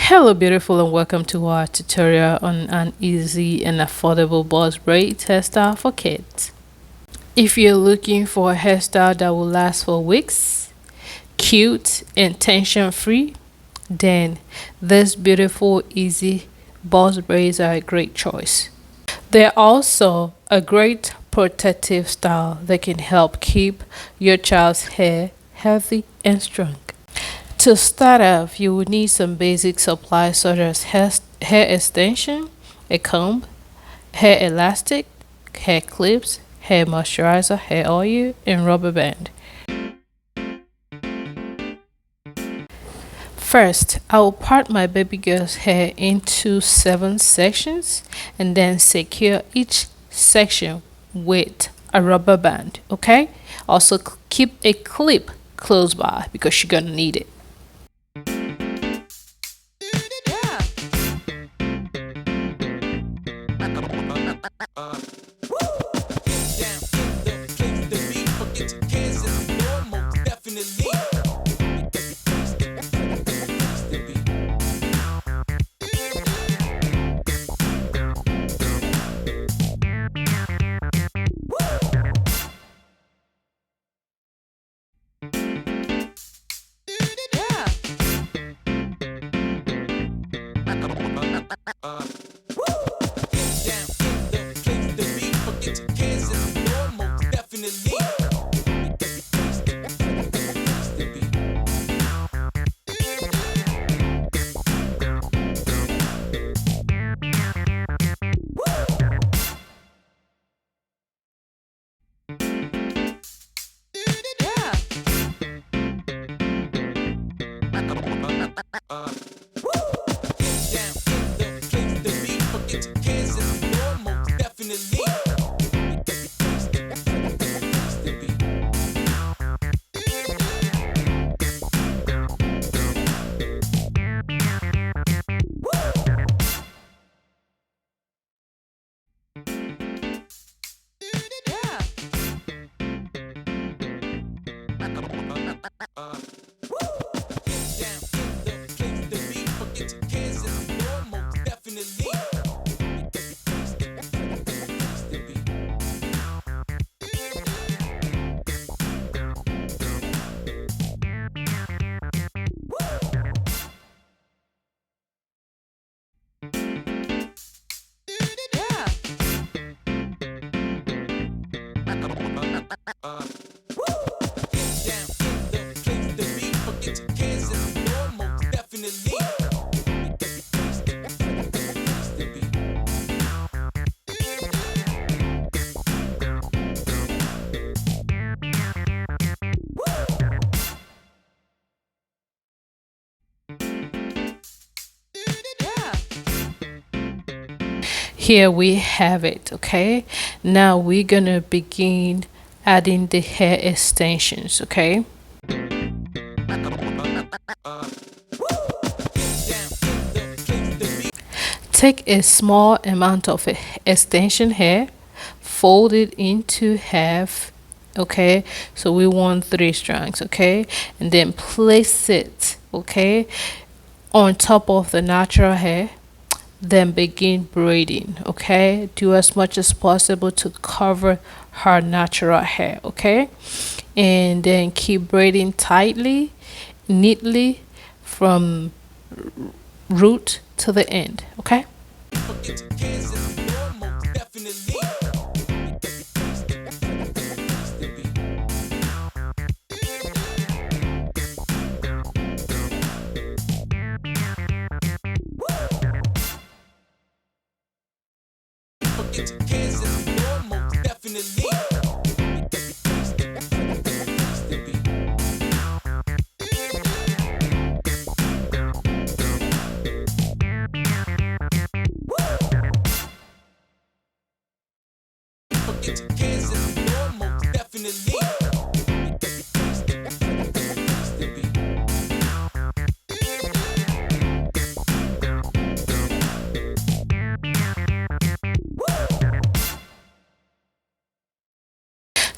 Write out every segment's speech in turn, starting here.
Hello beautiful and welcome to our tutorial on an easy and affordable boss braid hairstyle for kids. If you're looking for a hairstyle that will last for weeks, cute and tension free, then this beautiful easy boss braids are a great choice. They're also a great protective style that can help keep your child's hair healthy and strong. To start off, you will need some basic supplies such as hair extension, a comb, hair elastic, hair clips, hair moisturizer, hair oil, and rubber band. First, I will part my baby girl's hair into 7 sections and then secure each section with a rubber band, okay? Also keep a clip close by because you're gonna need it. Here we have it, okay? Now we're gonna begin adding the hair extensions, okay? Take a small amount of extension hair, fold it into half, okay? So we want 3 strands, okay? And then place it, okay, on top of the natural hair. Then begin braiding, okay? Do as much as possible to cover her natural hair, okay? And then keep braiding tightly, neatly from root to the end, okay?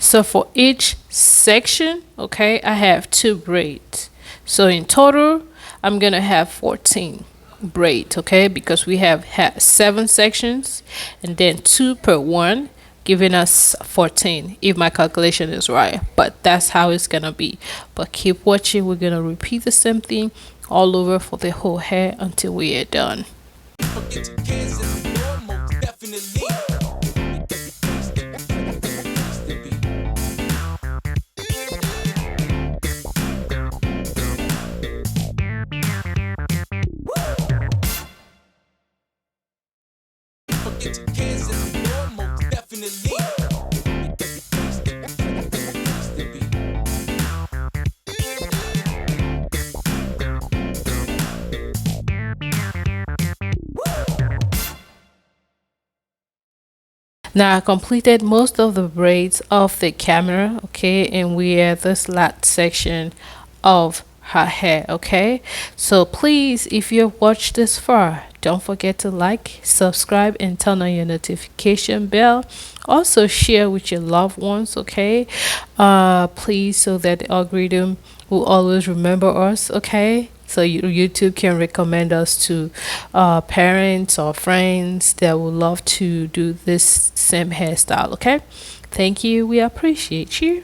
So for each section, okay, I have 2 braids. So in total, I'm gonna have 14. braid, okay, because we have 7 sections and then 2 per one, giving us 14 if my calculation is right. But that's how it's gonna be. But keep watching. We're gonna repeat the same thing all over for the whole hair until we are done. Now I completed most of the braids off the camera, okay, and we are this last section of her hair, okay. So please, if you've watched this far, don't forget to like, subscribe, and turn on your notification bell. Also share with your loved ones, okay, please, so that the algorithm will always remember us, okay, so YouTube can recommend us to parents or friends that would love to do this same hairstyle, okay. Thank you, we appreciate you.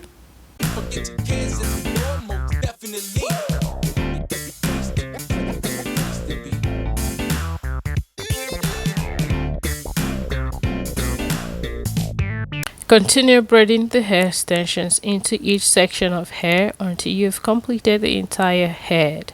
Continue braiding the hair extensions into each section of hair until you've completed the entire head.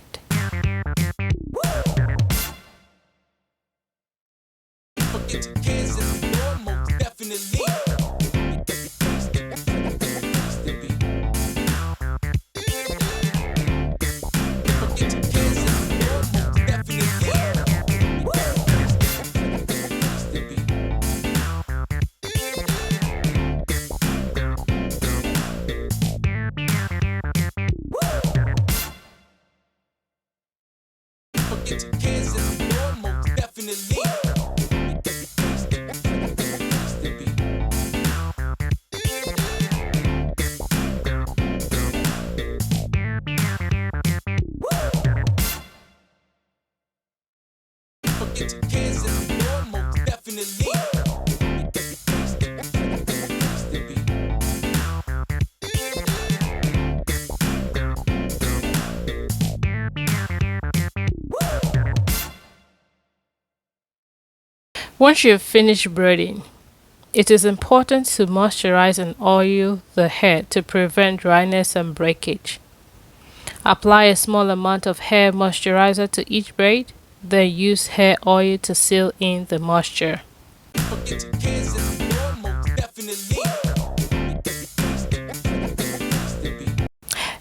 Once you've finished braiding, it is important to moisturize and oil the hair to prevent dryness and breakage. Apply a small amount of hair moisturizer to each braid, then use hair oil to seal in the moisture.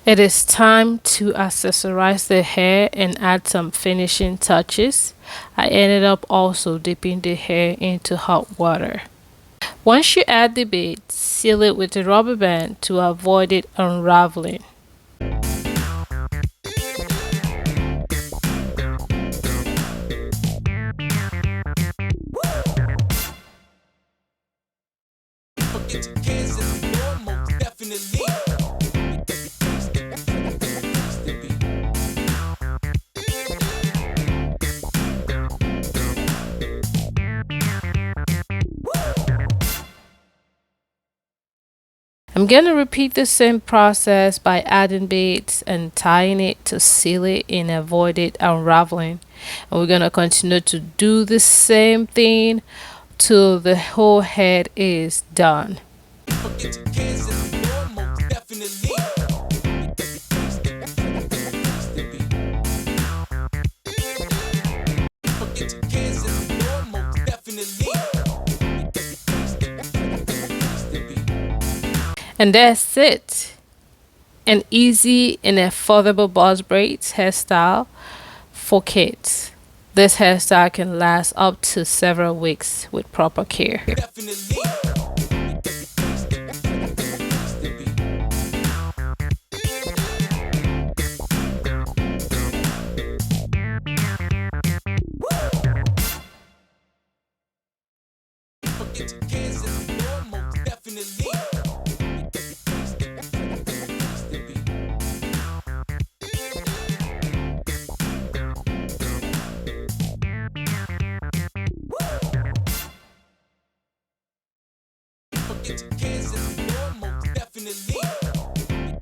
It is time to accessorize the hair and add some finishing touches. I ended up also dipping the hair into hot water. Once you add the beads, seal it with a rubber band to avoid it unraveling. I'm going to repeat the same process by adding beads and tying it to seal it and avoid it unraveling. And we're going to continue to do the same thing till the whole head is done. And that's it. An easy and affordable boss braids hairstyle for kids. This hairstyle can last up to several weeks with proper care. Get your hands in the floor, most definitely.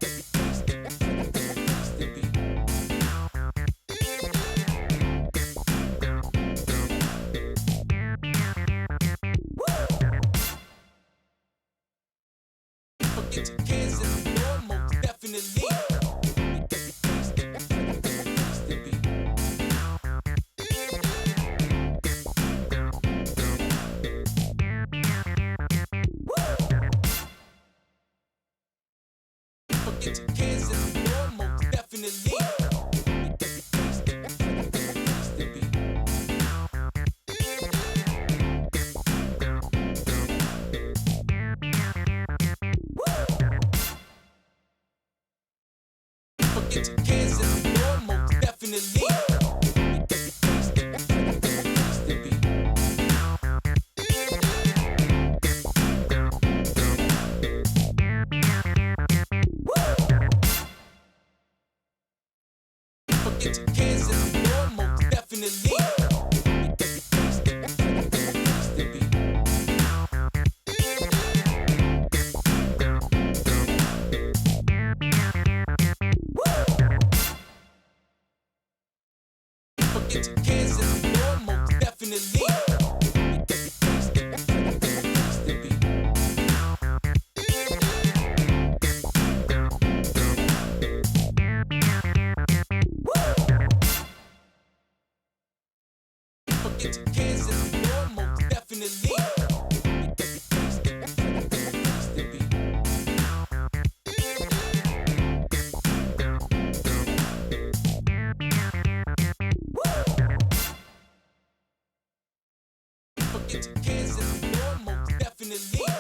Get your hands in the floor, most definitely. Get your hands in the floor, most definitely. Get your hands in the floor, most definitely. Get your hands in the floor, most definitely. Get your hands in the floor, most definitely. Get your hands in the floor, most definitely. Get your hands in the floor, most definitely.